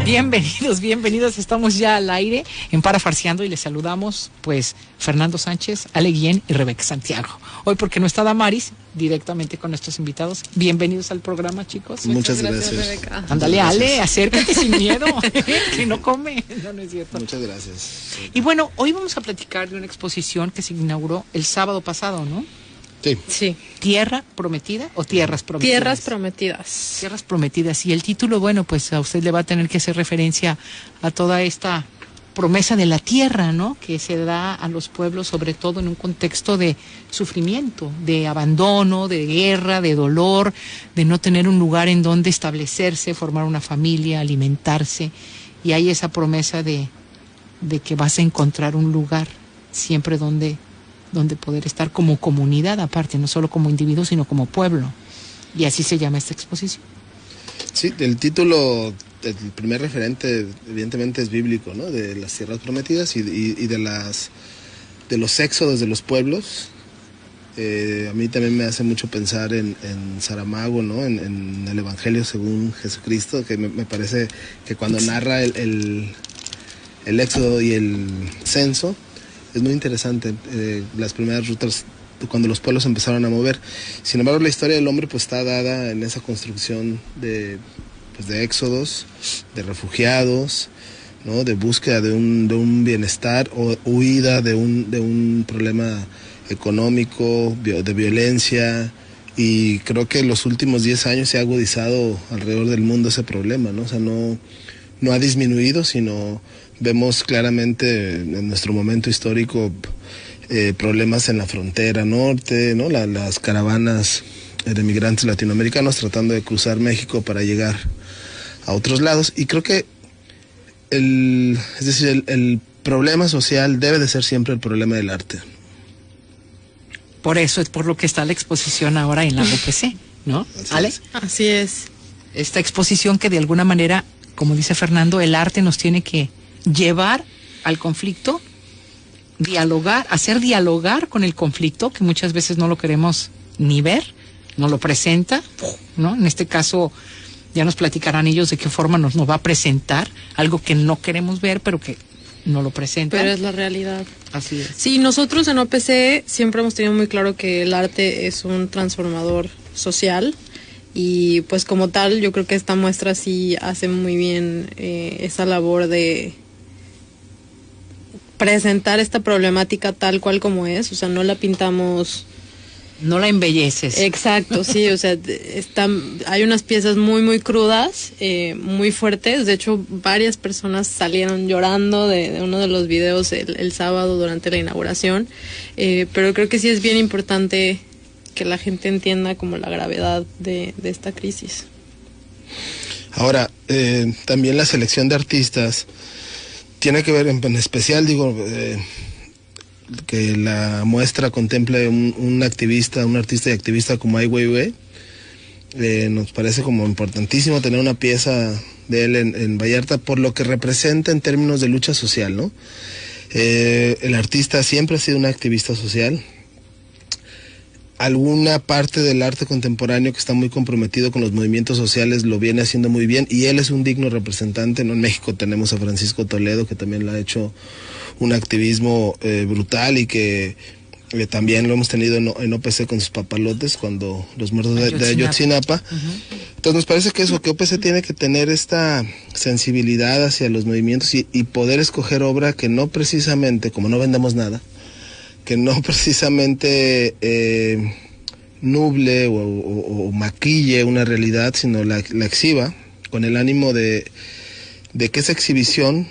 Bienvenidos, estamos ya al aire en Parafarseando y les saludamos pues Fernando Sánchez, Ale Guillén y Rebeca Santiago. Hoy porque no está Damaris, directamente con nuestros invitados. Bienvenidos al programa, chicos. Muchas gracias. Rebeca. Ándale, Ale, acércate sin miedo, que no come. No es cierto. Muchas gracias. Y bueno, hoy vamos a platicar de una exposición que se inauguró el sábado pasado, ¿no? Sí. ¿Tierra prometida o tierras prometidas? Tierras prometidas. Tierras prometidas. Y el título, bueno, pues a usted le va a tener que hacer referencia a toda esta promesa de la tierra, ¿no? Que se da a los pueblos, sobre todo en un contexto de sufrimiento, de abandono, de guerra, de dolor, de no tener un lugar en donde establecerse, formar una familia, alimentarse. Y hay esa promesa de que vas a encontrar un lugar siempre donde poder estar como comunidad aparte, no solo como individuo, sino como pueblo. Y así se llama esta exposición. Sí, el título, el primer referente evidentemente es bíblico, ¿no? De las tierras prometidas y de los éxodos de los pueblos. A mí también me hace mucho pensar en Saramago, ¿no? En el Evangelio según Jesucristo, que me parece que cuando narra el éxodo y el censo, es muy interesante, las primeras rutas cuando los pueblos empezaron a mover. Sin embargo, la historia del hombre pues está dada en esa construcción de éxodos, de refugiados, ¿no? De búsqueda de un bienestar o huida de un problema económico, de violencia. Y creo que en los últimos 10 años se ha agudizado alrededor del mundo ese problema, ¿no? O sea, no ha disminuido, sino vemos claramente en nuestro momento histórico problemas en la frontera norte, ¿no? Las caravanas de migrantes latinoamericanos tratando de cruzar México para llegar a otros lados. Y creo que el problema social debe de ser siempre el problema del arte. Por eso es por lo que está la exposición ahora en la UPC, ¿no? ¿Ale? Así es. Esta exposición que de alguna manera, como dice Fernando, el arte nos tiene que llevar al conflicto, hacer dialogar con el conflicto, que muchas veces no lo queremos ni ver, no lo presenta, ¿no? En este caso, ya nos platicarán ellos de qué forma nos va a presentar algo que no queremos ver, pero que no lo presentan. Pero es la realidad. Así es. Sí, nosotros en OPC siempre hemos tenido muy claro que el arte es un transformador social. Y pues como tal, yo creo que esta muestra sí hace muy bien esa labor de presentar esta problemática tal cual como es, o sea, no la pintamos... No la embelleces. Exacto, sí, o sea, hay unas piezas muy, muy crudas, muy fuertes. De hecho, varias personas salieron llorando de uno de los videos el sábado durante la inauguración, pero creo que sí es bien importante que la gente entienda como la gravedad de esta crisis. Ahora, también la selección de artistas tiene que ver, en especial, que la muestra contemple un artista y activista como Ai Weiwei. Nos parece como importantísimo tener una pieza de él en Vallarta por lo que representa en términos de lucha social, ¿no? El artista siempre ha sido un activista social. Alguna parte del arte contemporáneo que está muy comprometido con los movimientos sociales lo viene haciendo muy bien y él es un digno representante, ¿no? En México tenemos a Francisco Toledo, que también lo ha hecho un activismo brutal y que también lo hemos tenido en OPC con sus papalotes cuando los muertos de Ayotzinapa. Entonces nos parece que OPC tiene que tener esta sensibilidad hacia los movimientos y poder escoger obra que no precisamente, como no vendemos nada, que no precisamente nuble o maquille una realidad, sino la exhiba con el ánimo de que esa exhibición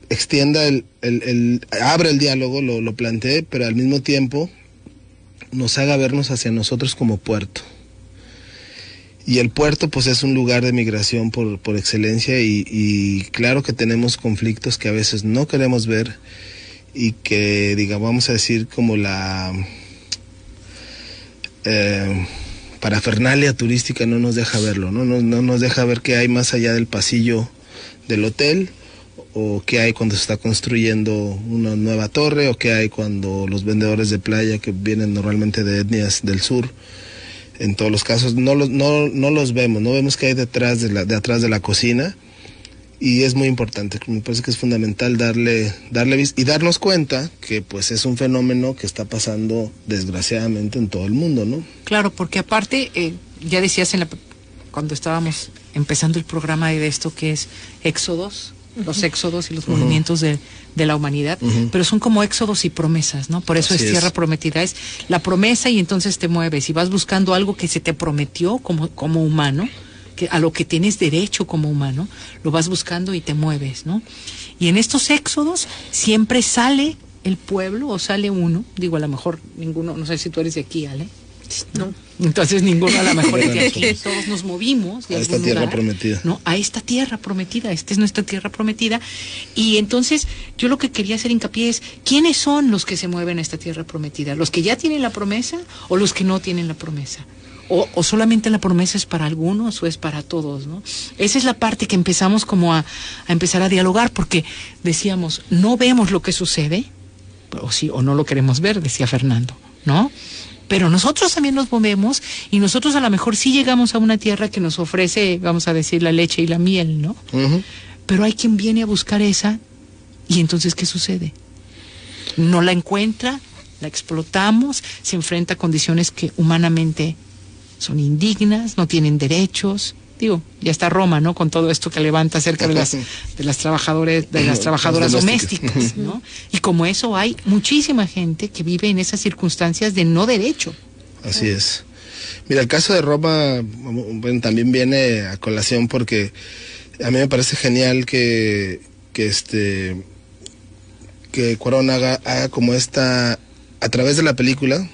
extienda abra el diálogo, lo plantee, pero al mismo tiempo nos haga vernos hacia nosotros como puerto. Y el puerto pues es un lugar de migración por excelencia y claro que tenemos conflictos que a veces no queremos ver y que, vamos a decir, como la parafernalia turística no nos deja verlo, no nos deja ver qué hay más allá del pasillo del hotel, o qué hay cuando se está construyendo una nueva torre, o qué hay cuando los vendedores de playa que vienen normalmente de etnias del sur en todos los casos. No los vemos, no vemos qué hay detrás de atrás de la cocina. Y es muy importante, me parece que es fundamental darle y darnos cuenta que pues es un fenómeno que está pasando desgraciadamente en todo el mundo, ¿no? Claro, porque aparte, ya decías cuando estábamos empezando el programa de esto que es éxodos, los éxodos y los movimientos de la humanidad, pero son como éxodos y promesas, ¿no? Por eso Así es tierra es. prometida, es la promesa y entonces te mueves y vas buscando algo que se te prometió como humano, que a lo que tienes derecho como humano, lo vas buscando y te mueves, ¿no? Y en estos éxodos siempre sale el pueblo o sale uno, digo, a lo mejor ninguno, no sé si tú eres de aquí, Ale. No. Entonces ninguno a lo mejor es de aquí, todos nos movimos de A esta algún tierra lugar, prometida. ¿no? A esta tierra prometida, esta es nuestra tierra prometida. Y entonces yo lo que quería hacer hincapié es, ¿quiénes son los que se mueven a esta tierra prometida? ¿Los que ya tienen la promesa o los que no tienen la promesa? O solamente la promesa es para algunos o es para todos, ¿no? Esa es la parte que empezamos como a empezar a dialogar, porque decíamos, no vemos lo que sucede, o sí, o no lo queremos ver, decía Fernando, ¿no? Pero nosotros también nos movemos y nosotros a lo mejor sí llegamos a una tierra que nos ofrece, vamos a decir, la leche y la miel, ¿no? Pero hay quien viene a buscar esa y entonces, ¿qué sucede? No la encuentra, la explotamos, se enfrenta a condiciones que humanamente son indignas, no tienen derechos. Digo, ya está Roma, ¿no? Con todo esto que levanta acerca de las trabajadoras domésticas, ¿no? Y como eso hay muchísima gente que vive en esas circunstancias de no derecho. Así es. Mira, el caso de Roma, bueno, también viene a colación porque a mí me parece genial que Cuarón haga como esta, a través de la película,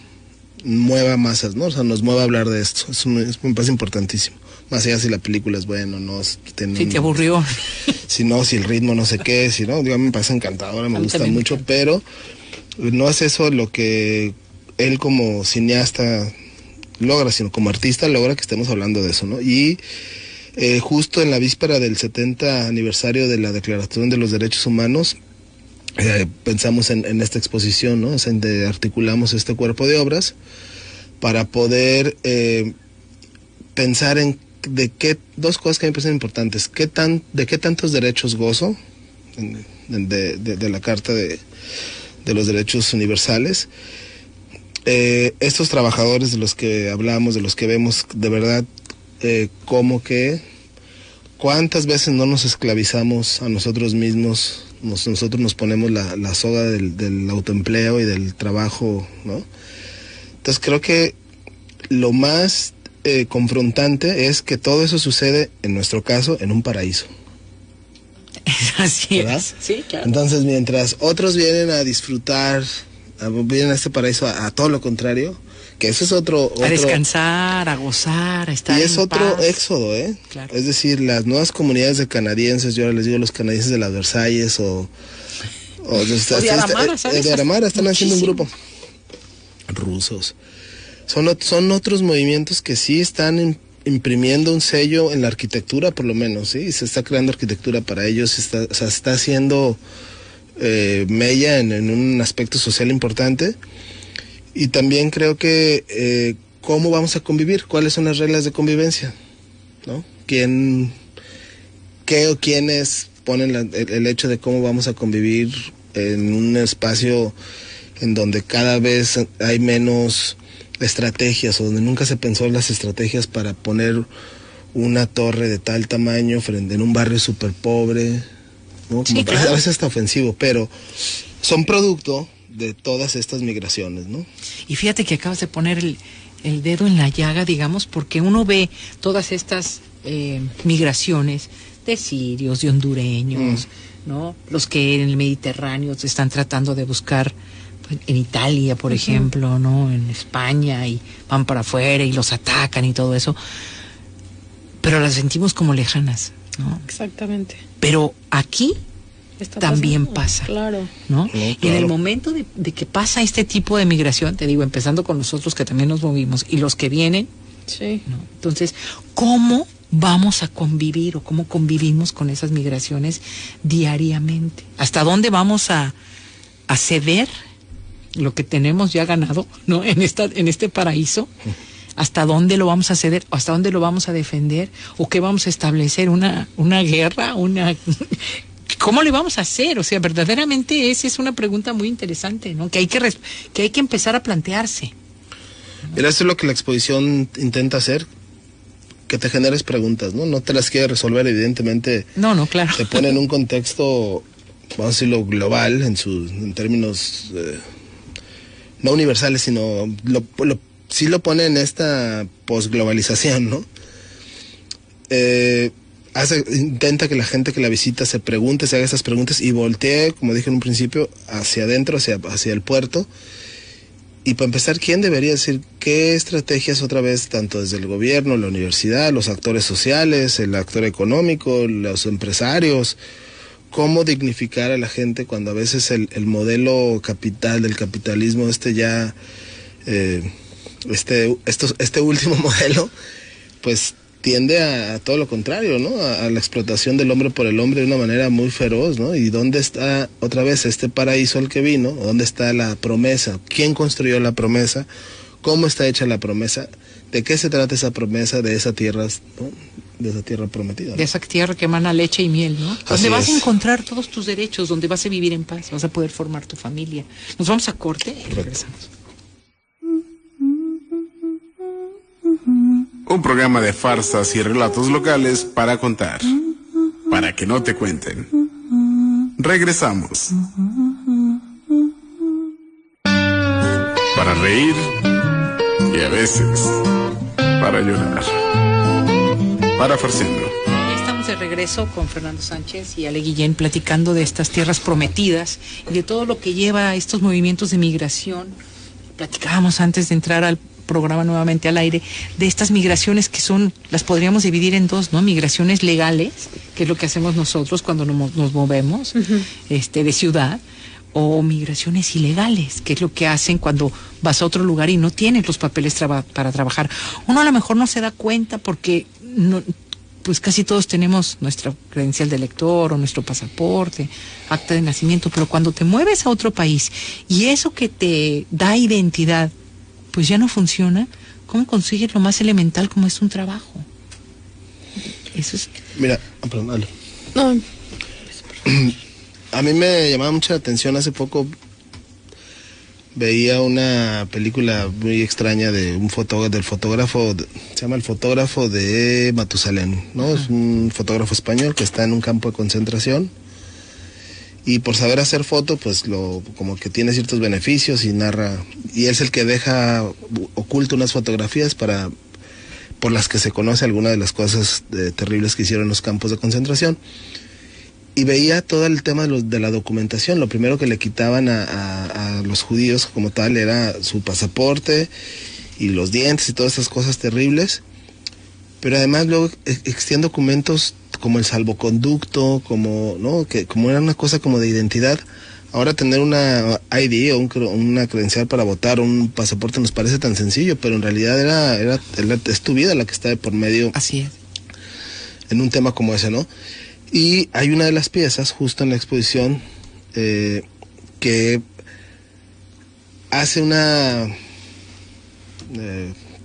mueva masas, ¿no? O sea, nos mueva a hablar de esto. Me parece importantísimo. Más allá si la película es buena o no. Si te aburrió. Si no, si el ritmo no sé qué, si no, digo, a mí me parece encantadora, me gusta mucho, pero no es eso lo que él como cineasta logra, sino como artista logra que estemos hablando de eso, ¿no? Y justo en la víspera del 70 aniversario de la Declaración de los Derechos Humanos, pensamos en esta exposición, ¿no? O sea, articulamos este cuerpo de obras para poder pensar en dos cosas que me parecen importantes. ¿De qué tantos derechos gozo de la Carta de los Derechos Universales? Estos trabajadores de los que hablamos, de los que vemos, de verdad, como que cuántas veces no nos esclavizamos a nosotros mismos. Nosotros nos ponemos la soga del autoempleo y del trabajo, ¿no? Entonces creo que lo más confrontante es que todo eso sucede, en nuestro caso, en un paraíso. Así ¿verdad? es. Sí, claro. Entonces, mientras otros vienen a disfrutar, vienen a este paraíso a todo lo contrario, que eso es otro... A descansar, a gozar, a estar y es en otro paz. éxodo, ¿eh? Claro. Es decir, las nuevas comunidades de canadienses, yo ahora les digo los canadienses de las Versalles o de Aramara, ¿sabes? de Aramara, están haciendo un Muchísimo. grupo. Rusos. Son otros movimientos que sí están imprimiendo un sello en la arquitectura, por lo menos, ¿sí? Se está creando arquitectura para ellos, se está haciendo mella en un aspecto social importante. Y también creo que cómo vamos a convivir, cuáles son las reglas de convivencia, ¿no? ¿Qué o quiénes ponen el hecho de cómo vamos a convivir en un espacio en donde cada vez hay menos estrategias o donde nunca se pensó en las estrategias para poner una torre de tal tamaño frente en un barrio súper pobre, ¿no? Sí, Como claro. a veces hasta ofensivo, pero son producto de todas estas migraciones, ¿no? Y fíjate que acabas de poner el dedo en la llaga, digamos, porque uno ve todas estas migraciones de sirios, de hondureños, ¿no? Los que en el Mediterráneo se están tratando de buscar, pues, en Italia, por ejemplo, ¿no? En España, y van para afuera y los atacan y todo eso. Pero las sentimos como lejanas, ¿no? Exactamente. Pero aquí Está también pasando, pasa. Claro. ¿no? No, Y en claro. el momento de que pasa este tipo de migración, te digo, empezando con nosotros que también nos movimos y los que vienen, Sí. ¿no? Entonces, ¿cómo vamos a convivir o cómo convivimos con esas migraciones diariamente? ¿Hasta dónde vamos a ceder lo que tenemos ya ganado, ¿no? En este paraíso, ¿Hasta dónde lo vamos a ceder? ¿Hasta dónde lo vamos a defender? ¿O qué vamos a establecer? ¿Una guerra? ¿Cómo le vamos a hacer? O sea, verdaderamente esa es una pregunta muy interesante, ¿no? Que hay que empezar a plantearse. Mira, eso es lo que la exposición intenta hacer, que te generes preguntas, ¿no? No te las quiere resolver, evidentemente. No, claro. Te pone en un contexto, vamos a decirlo, global, en términos no universales, sino sí lo pone en esta posglobalización, ¿no? Intenta que la gente que la visita se pregunte, se haga esas preguntas y voltee, como dije en un principio, hacia adentro, hacia el puerto. Y para empezar, ¿quién debería decir qué estrategias otra vez, tanto desde el gobierno, la universidad, los actores sociales, el actor económico, los empresarios, cómo dignificar a la gente cuando a veces el modelo del capitalismo este último modelo, pues tiende a todo lo contrario, ¿no? A la explotación del hombre por el hombre de una manera muy feroz, ¿no? ¿Y dónde está otra vez este paraíso al que vino? ¿Dónde está la promesa? ¿Quién construyó la promesa? ¿Cómo está hecha la promesa? ¿De qué se trata esa promesa de esa tierra, ¿no? De esa tierra prometida, ¿no? De esa tierra que emana leche y miel, ¿no? Donde vas a encontrar todos tus derechos, donde vas a vivir en paz, vas a poder formar tu familia. Nos vamos a corte y regresamos. Un programa de farsas y relatos locales para contar, para que no te cuenten. Regresamos. Para reír y a veces para llorar. Para Farciendo. Estamos de regreso con Fernando Sánchez y Ale Guillén platicando de estas tierras prometidas y de todo lo que lleva a estos movimientos de migración. Platicábamos antes de entrar al programa nuevamente al aire, de estas migraciones que las podríamos dividir en dos, ¿no? Migraciones legales, que es lo que hacemos nosotros cuando nos movemos, de ciudad, o migraciones ilegales, que es lo que hacen cuando vas a otro lugar y no tienes los papeles para trabajar. Uno a lo mejor no se da cuenta porque pues casi todos tenemos nuestra credencial de lector o nuestro pasaporte, acta de nacimiento, pero cuando te mueves a otro país y eso que te da identidad pues ya no funciona, ¿cómo consigues lo más elemental como es un trabajo? Eso es... Mira, perdón, dale. No. A mí me llamaba mucha la atención, hace poco veía una película muy extraña de del fotógrafo, se llama El fotógrafo de Matusalén, ¿no? Uh-huh. Es un fotógrafo español que está en un campo de concentración. Y por saber hacer foto, pues como que tiene ciertos beneficios y narra, y es el que deja oculto unas fotografías por las que se conoce alguna de las cosas terribles que hicieron en los campos de concentración. Y veía todo el tema de la documentación. Lo primero que le quitaban a los judíos como tal era su pasaporte y los dientes y todas esas cosas terribles. Pero además luego existían documentos como el salvoconducto, como era una cosa como de identidad. Ahora tener una ID o una credencial para votar o un pasaporte nos parece tan sencillo, pero en realidad es tu vida la que está de por medio. Así es. En un tema como ese, ¿no? Y hay una de las piezas justo en la exposición que hace una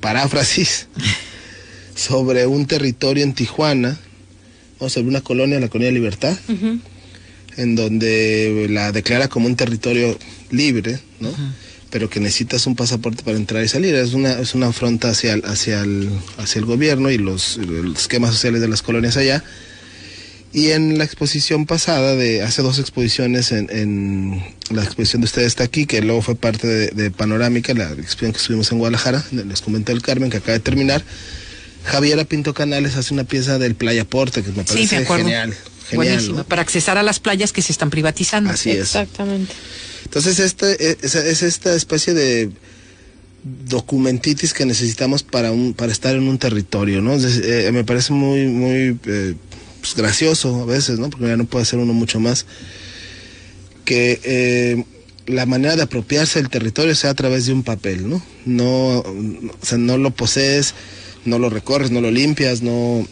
paráfrasis sobre un territorio en Tijuana, ¿no? Sobre una colonia, la Colonia Libertad, uh-huh, en donde la declara como un territorio libre, ¿no? Uh-huh. Pero que necesitas un pasaporte para entrar y salir. Es una afronta hacia el gobierno y los esquemas sociales de las colonias allá. Y en la exposición pasada, hace 2 exposiciones, en la exposición de Ustedes está aquí, que luego fue parte de Panorámica, la exposición que estuvimos en Guadalajara, les comenté el Carmen, que acaba de terminar, Javiera Pinto Canales hace una pieza del Playa Porte, que me parece genial. Buenísima, ¿no? Para accesar a las playas que se están privatizando. Así es. Exactamente. Entonces es esta especie de documentitis que necesitamos para estar en un territorio, ¿no? Me parece muy, muy pues gracioso a veces, ¿no? Porque ya no puede hacer uno mucho más. Que la manera de apropiarse del territorio sea a través de un papel, ¿no? O sea, no lo posees, no lo recorres, no lo limpias, no...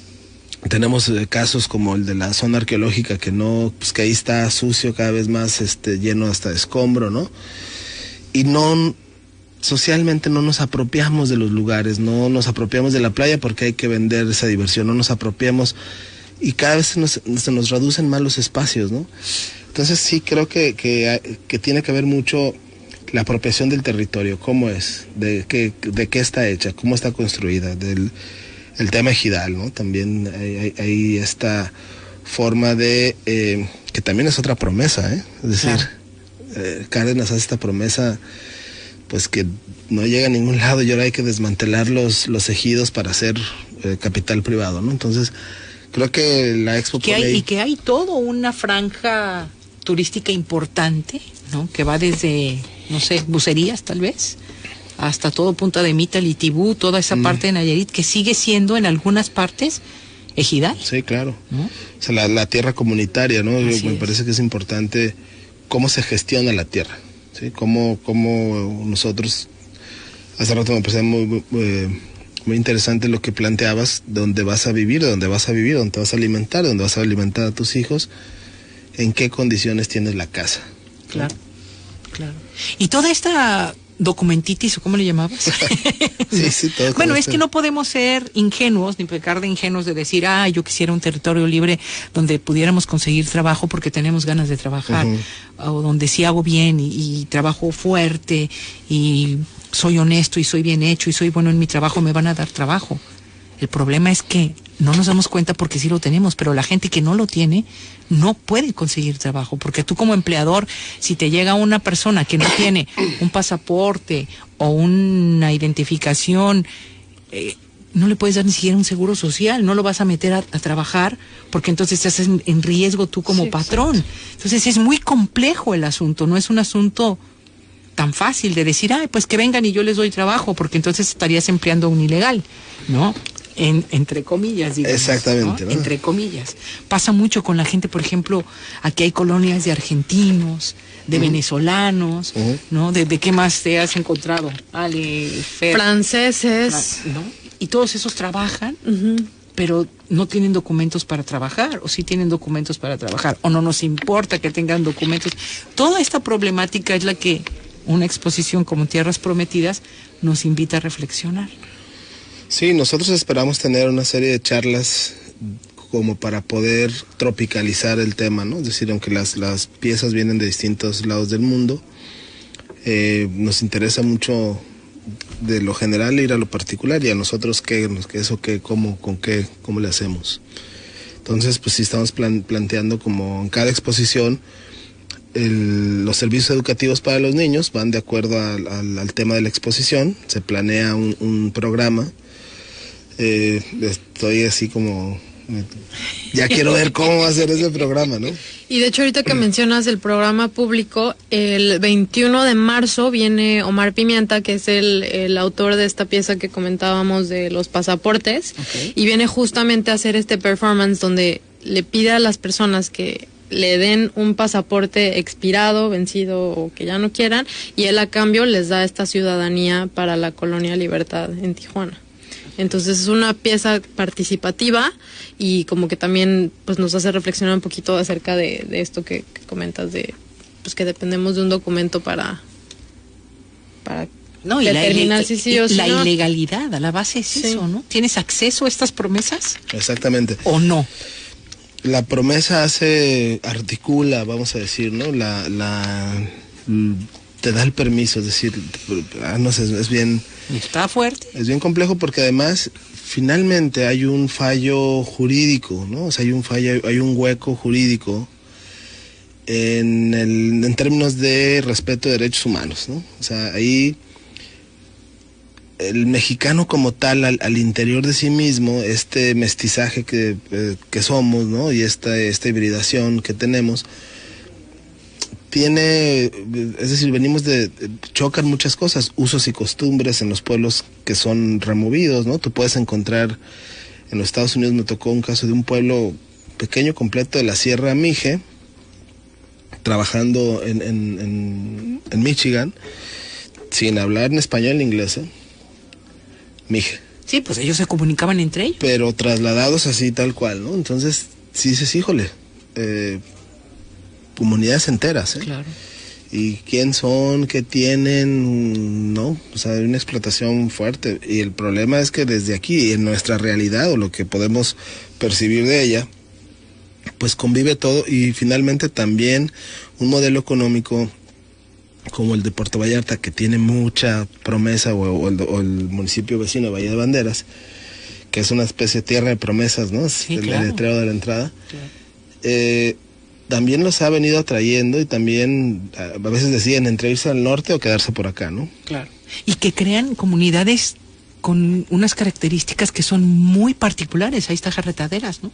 Tenemos casos como el de la zona arqueológica que ahí está sucio, cada vez más lleno hasta de escombro, ¿no? Y no socialmente no nos apropiamos de los lugares, no nos apropiamos de la playa porque hay que vender esa diversión, no nos apropiamos y cada vez se nos reducen más los espacios, ¿no? Entonces sí creo que tiene que ver mucho la apropiación del territorio, cómo es, de qué está hecha, cómo está construida, el tema ejidal, ¿no? También hay esta forma de, que también es otra promesa, ¿eh? Es decir, Cárdenas hace esta promesa, pues que no llega a ningún lado y ahora hay que desmantelar los ejidos para hacer capital privado, ¿no? Entonces, creo que la Expo y que hay todo una franja turística importante, ¿no? Que va desde, no sé, Bucerías tal vez, hasta todo Punta de Mita, Litibú, toda esa parte de Nayarit, que sigue siendo en algunas partes ejidal. Sí, claro. ¿No? O sea, la tierra comunitaria, ¿no? Me parece que es importante cómo se gestiona la tierra, ¿sí? Cómo nosotros, hace rato me parecía muy interesante lo que planteabas, dónde vas a vivir, dónde te vas a alimentar, dónde vas a alimentar a tus hijos, en qué condiciones tienes la casa. Claro, claro. Y toda esta documentitis, ¿o cómo le llamabas? sí, todo. Bueno, es que no podemos ser ingenuos, ni pecar de ingenuos de decir, yo quisiera un territorio libre donde pudiéramos conseguir trabajo porque tenemos ganas de trabajar, o donde sí hago bien y trabajo fuerte y soy honesto y soy bien hecho y soy bueno en mi trabajo, me van a dar trabajo. El problema es que no nos damos cuenta porque sí lo tenemos, pero la gente que no lo tiene no puede conseguir trabajo, porque tú como empleador, si te llega una persona que no tiene un pasaporte o una identificación, no le puedes dar ni siquiera un seguro social, no lo vas a meter a trabajar, porque entonces estás en riesgo tú como patrón. Exacto. Entonces es muy complejo el asunto, no es un asunto tan fácil de decir, pues que vengan y yo les doy trabajo, porque entonces estarías empleando a un ilegal, ¿no? Entre comillas, digamos. Exactamente, ¿no? Entre comillas. Pasa mucho con la gente, por ejemplo, aquí hay colonias de argentinos, de venezolanos, ¿no? ¿De qué más te has encontrado? Franceses. ¿No? Y todos esos trabajan, pero no tienen documentos para trabajar, o sí tienen documentos para trabajar, o no nos importa que tengan documentos. Toda esta problemática es la que una exposición como Tierras Prometidas nos invita a reflexionar. Sí, nosotros esperamos tener una serie de charlas como para poder tropicalizar el tema, ¿no? Es decir, aunque las piezas vienen de distintos lados del mundo, nos interesa mucho de lo general ir a lo particular y a nosotros cómo le hacemos. Entonces, pues sí estamos planteando como en cada exposición los servicios educativos para los niños van de acuerdo al tema de la exposición, se planea un programa. Estoy así como ya quiero ver cómo va a ser ese programa, ¿no? Y de hecho ahorita que mencionas el programa público, el 21 de marzo viene Omar Pimienta, que es el autor de esta pieza que comentábamos de los pasaportes, y viene justamente a hacer este performance donde le pide a las personas que le den un pasaporte expirado, vencido o que ya no quieran, y él a cambio les da esta ciudadanía para la Colonia Libertad en Tijuana. Entonces es una pieza participativa y como que también pues nos hace reflexionar un poquito acerca de esto que comentas de pues que dependemos de un documento para determinar si sí o si no. La ilegalidad a la base es eso, ¿no? ¿Tienes acceso a estas promesas? Exactamente. ¿O no? La promesa articula, vamos a decir, ¿no? Te da el permiso, es decir, no sé, es bien... Está fuerte. Es bien complejo porque además, finalmente hay un fallo jurídico, ¿no? O sea, hay un hueco jurídico en términos de respeto de derechos humanos, ¿no? O sea, ahí el mexicano como tal, al interior de sí mismo, este mestizaje que somos, ¿no? Y esta hibridación que tenemos, es decir, chocan muchas cosas, usos y costumbres en los pueblos que son removidos, ¿no? Tú puedes encontrar, en los Estados Unidos me tocó un caso de un pueblo pequeño completo de la Sierra Mije, trabajando en Michigan, sin hablar en español ni inglés, Mije. Sí, pues ellos se comunicaban entre ellos. Pero trasladados así tal cual, ¿no? Entonces, sí dices, híjole, comunidades enteras, Claro. ¿Y quién son? ¿Qué tienen? ¿No? O sea, hay una explotación fuerte. Y el problema es que desde aquí, en nuestra realidad, o lo que podemos percibir de ella, pues convive todo. Y finalmente también un modelo económico como el de Puerto Vallarta, que tiene mucha promesa, o el municipio vecino de Bahía de Banderas, que es una especie de tierra de promesas, ¿no? Sí, el claro. letrero de la entrada. Claro. También los ha venido atrayendo, y también a veces deciden entre irse al norte o quedarse por acá, ¿no? Claro. Y que crean comunidades con unas características que son muy particulares. Ahí está Jarretaderas, ¿no?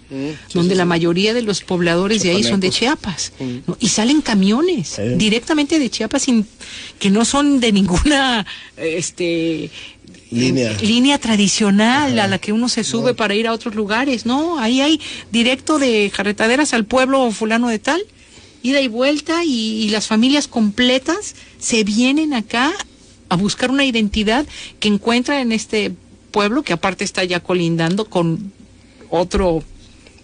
Donde la mayoría de los pobladores de ahí son de Chiapas, ¿no? Y salen camiones directamente de Chiapas, que no son de ninguna línea tradicional. Ajá. A la que uno se sube para ir a otros lugares, ¿no? Ahí hay directo de Jarretaderas al pueblo fulano de tal, ida y vuelta, y las familias completas se vienen acá a buscar una identidad que encuentra en este pueblo, que aparte está ya colindando con otro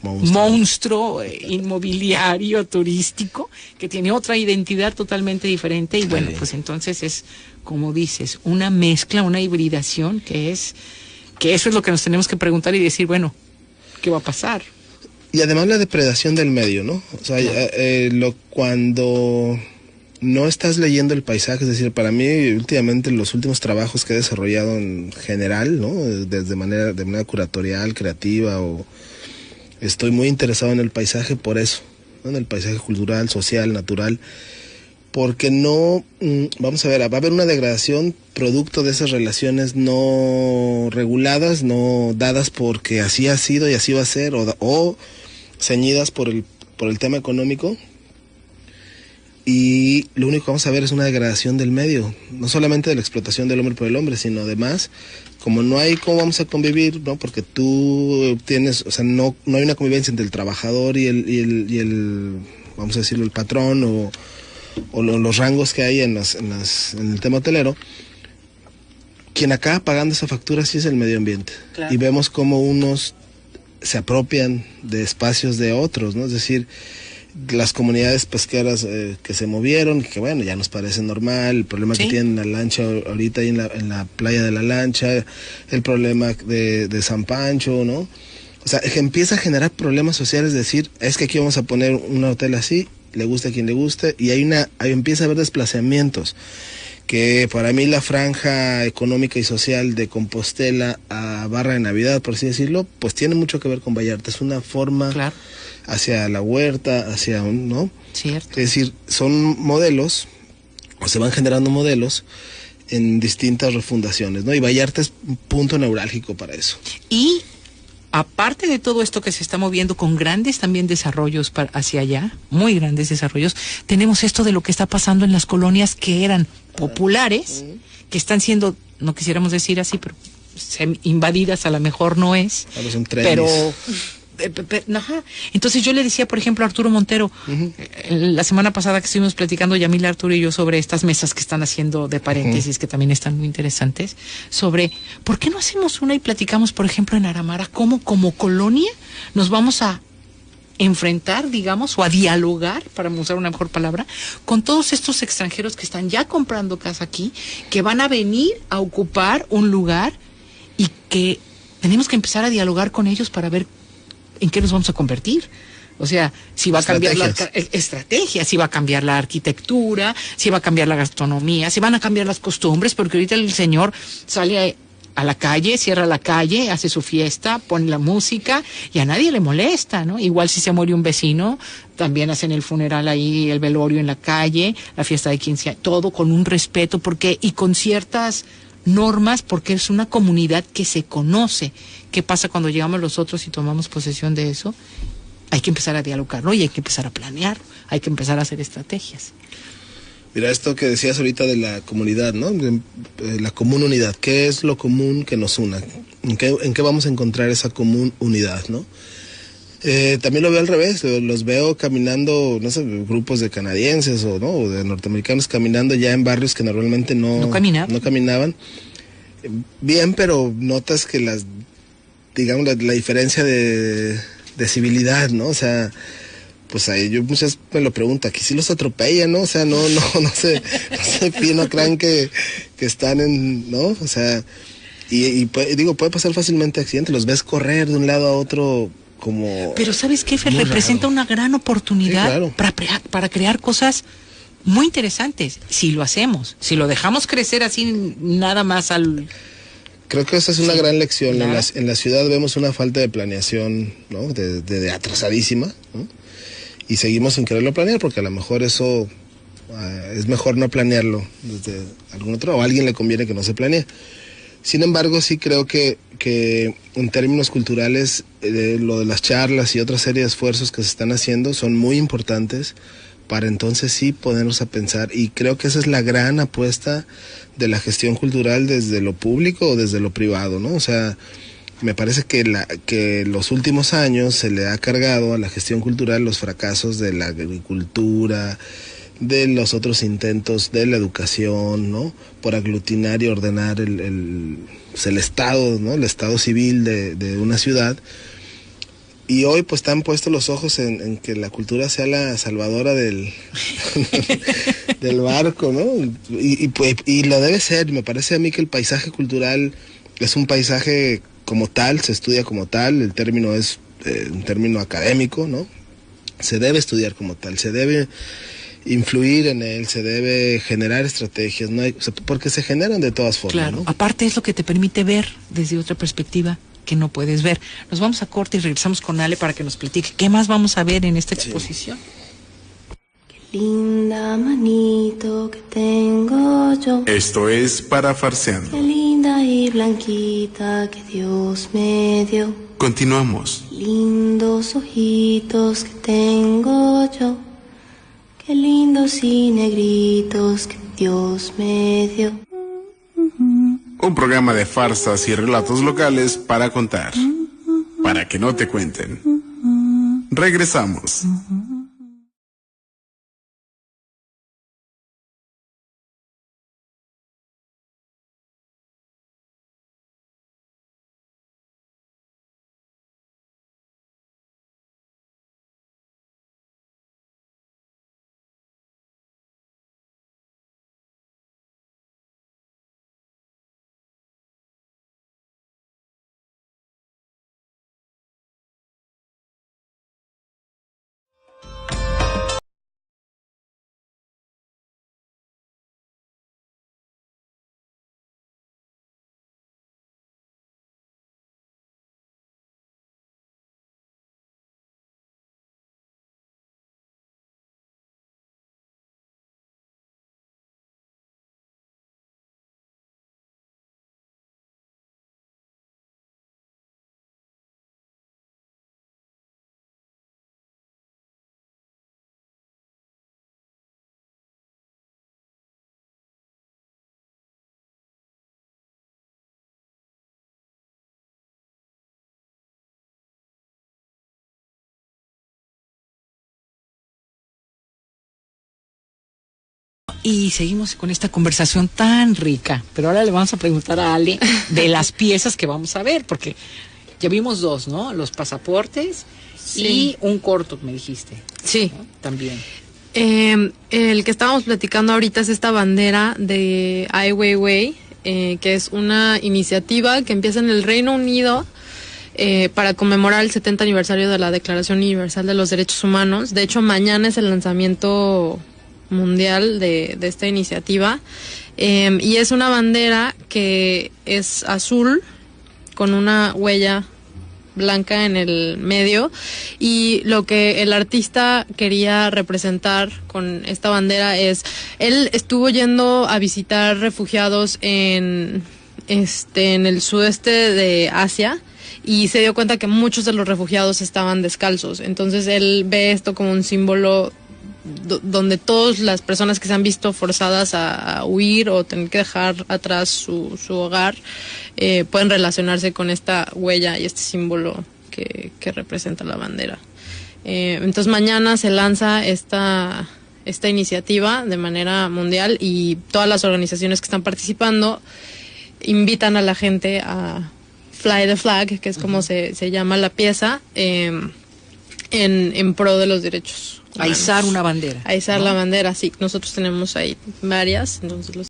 monstruo inmobiliario, turístico, que tiene otra identidad totalmente diferente. Y bueno, pues entonces es, como dices, una mezcla, una hibridación, que eso es lo que nos tenemos que preguntar y decir, bueno, ¿qué va a pasar? Y además la depredación del medio, ¿no? O sea, cuando no estás leyendo el paisaje, es decir, para mí últimamente los últimos trabajos que he desarrollado en general, ¿no? De manera curatorial, creativa, o estoy muy interesado en el paisaje por eso, ¿no? En el paisaje cultural, social, natural, porque no, vamos a ver, va a haber una degradación producto de esas relaciones no reguladas, no dadas porque así ha sido y así va a ser, o ceñidas por el tema económico. Y lo único que vamos a ver es una degradación del medio, no solamente de la explotación del hombre por el hombre, sino además, como no hay cómo vamos a convivir, ¿no? Porque tú tienes, o sea, no hay una convivencia entre el trabajador y el vamos a decirlo, el patrón, o los rangos que hay en el tema hotelero. Quien acaba pagando esa factura sí es el medio ambiente. Claro. Y vemos cómo unos se apropian de espacios de otros, ¿no? Es decir, las comunidades pesqueras que se movieron, que bueno, ya nos parece normal, el problema que tienen la lancha ahorita ahí en la playa de la Lancha, el problema de San Pancho, ¿no? O sea, que empieza a generar problemas sociales, decir, es que aquí vamos a poner un hotel así, le gusta a quien le guste, y ahí empieza a haber desplazamientos, que para mí la franja económica y social de Compostela a Barra de Navidad, por así decirlo, pues tiene mucho que ver con Vallarta, es una forma... Claro. Hacia la huerta, hacia ¿no? Cierto. Es decir, son modelos, o se van generando modelos en distintas refundaciones, ¿no? Y Vallarta es un punto neurálgico para eso. Y aparte de todo esto que se está moviendo con grandes también desarrollos hacia allá, muy grandes desarrollos, tenemos esto de lo que está pasando en las colonias que eran populares, que están siendo, no quisiéramos decir así, pero invadidas, a lo mejor no es, pero... Ajá. Entonces yo le decía, por ejemplo, a Arturo Montero, la semana pasada que estuvimos platicando Yamila, Arturo y yo, sobre estas mesas que están haciendo de paréntesis, que también están muy interesantes, sobre ¿por qué no hacemos una y platicamos, por ejemplo, en Aramara, cómo como colonia nos vamos a enfrentar, digamos, o a dialogar, para usar una mejor palabra, con todos estos extranjeros que están ya comprando casa aquí, que van a venir a ocupar un lugar, y que tenemos que empezar a dialogar con ellos para ver en qué nos vamos a convertir? O sea, si va a cambiar la estrategia, si va a cambiar la arquitectura, si va a cambiar la gastronomía, si van a cambiar las costumbres, porque ahorita el señor sale a la calle, cierra la calle, hace su fiesta, pone la música y a nadie le molesta, ¿no? Igual si se muere un vecino, también hacen el funeral ahí, el velorio en la calle, la fiesta de 15 años, todo con un respeto, y con ciertas normas, porque es una comunidad que se conoce. ¿Qué pasa cuando llegamos los otros y tomamos posesión de eso? Hay que empezar a dialogar, ¿no? Y hay que empezar a planear, hay que empezar a hacer estrategias. Mira, esto que decías ahorita de la comunidad, ¿no? La común unidad. ¿Qué es lo común que nos una? ¿En qué vamos a encontrar esa común unidad, no? También lo veo al revés, los veo caminando, no sé, grupos de canadienses o de norteamericanos caminando ya en barrios que normalmente no caminaban. Bien, pero notas que la diferencia de civilidad, ¿no? O sea, pues ahí yo muchas me lo pregunto, aquí sí los atropellan, ¿no? O sea, no no crean que están en, ¿no? O sea, digo, puede pasar fácilmente accidente, los ves correr de un lado a otro como... Pero ¿sabes qué, Fer? Representa una gran oportunidad, sí, claro, para crear cosas muy interesantes, si lo hacemos, si lo dejamos crecer así nada más al... Creo que esa es una gran lección. Claro. En la ciudad vemos una falta de planeación, ¿no? De atrasadísima, ¿no? Y seguimos sin quererlo planear porque a lo mejor eso es mejor no planearlo desde algún otro, o a alguien le conviene que no se planee. Sin embargo, sí creo que en términos culturales lo de las charlas y otra serie de esfuerzos que se están haciendo son muy importantes para entonces sí ponernos a pensar, y creo que esa es la gran apuesta de la gestión cultural desde lo público o desde lo privado, ¿no? O sea, me parece que los últimos años se le ha cargado a la gestión cultural los fracasos de la agricultura, de los otros intentos de la educación, ¿no? Por aglutinar y ordenar el Estado, ¿no? El Estado civil de una ciudad. Y hoy pues están puestos los ojos en que la cultura sea la salvadora del barco, ¿no? Y lo debe ser. Me parece a mí que el paisaje cultural es un paisaje como tal, se estudia como tal, el término es un término académico, ¿no? Se debe estudiar como tal, se debe influir en él, se debe generar estrategias, ¿no? Porque se generan de todas formas, Claro, ¿no? aparte es lo que te permite ver desde otra perspectiva que no puedes ver. Nos vamos a corte y regresamos con Ale para que nos platique qué más vamos a ver en esta exposición. Qué linda manito que tengo yo. Esto es Parafarseando. Qué linda y blanquita que Dios me dio. Continuamos. Lindos ojitos que tengo yo. Qué lindos y negritos que Dios me dio. Un programa de farsas y relatos locales para contar, para que no te cuenten. Regresamos. Y seguimos con esta conversación tan rica, pero ahora le vamos a preguntar a Ale de las piezas que vamos a ver, porque ya vimos dos, ¿no? Los pasaportes y un corto, me dijiste. Sí. ¿No? También. El que estábamos platicando ahorita es esta bandera de Ai Weiwei, que es una iniciativa que empieza en el Reino Unido para conmemorar el 70 aniversario de la Declaración Universal de los Derechos Humanos. De hecho, mañana es el lanzamiento mundial de esta iniciativa, y es una bandera que es azul con una huella blanca en el medio, y lo que el artista quería representar con esta bandera es, él estuvo yendo a visitar refugiados en el sudeste de Asia, y se dio cuenta que muchos de los refugiados estaban descalzos. Entonces él ve esto como un símbolo donde todas las personas que se han visto forzadas a huir o tener que dejar atrás su hogar pueden relacionarse con esta huella y este símbolo que representa la bandera. Entonces mañana se lanza esta iniciativa de manera mundial, y todas las organizaciones que están participando invitan a la gente a Fly the Flag, que es como se llama la pieza. en pro de los derechos A izar una bandera. a izar ¿no? la bandera, sí. Nosotros tenemos ahí varias, entonces los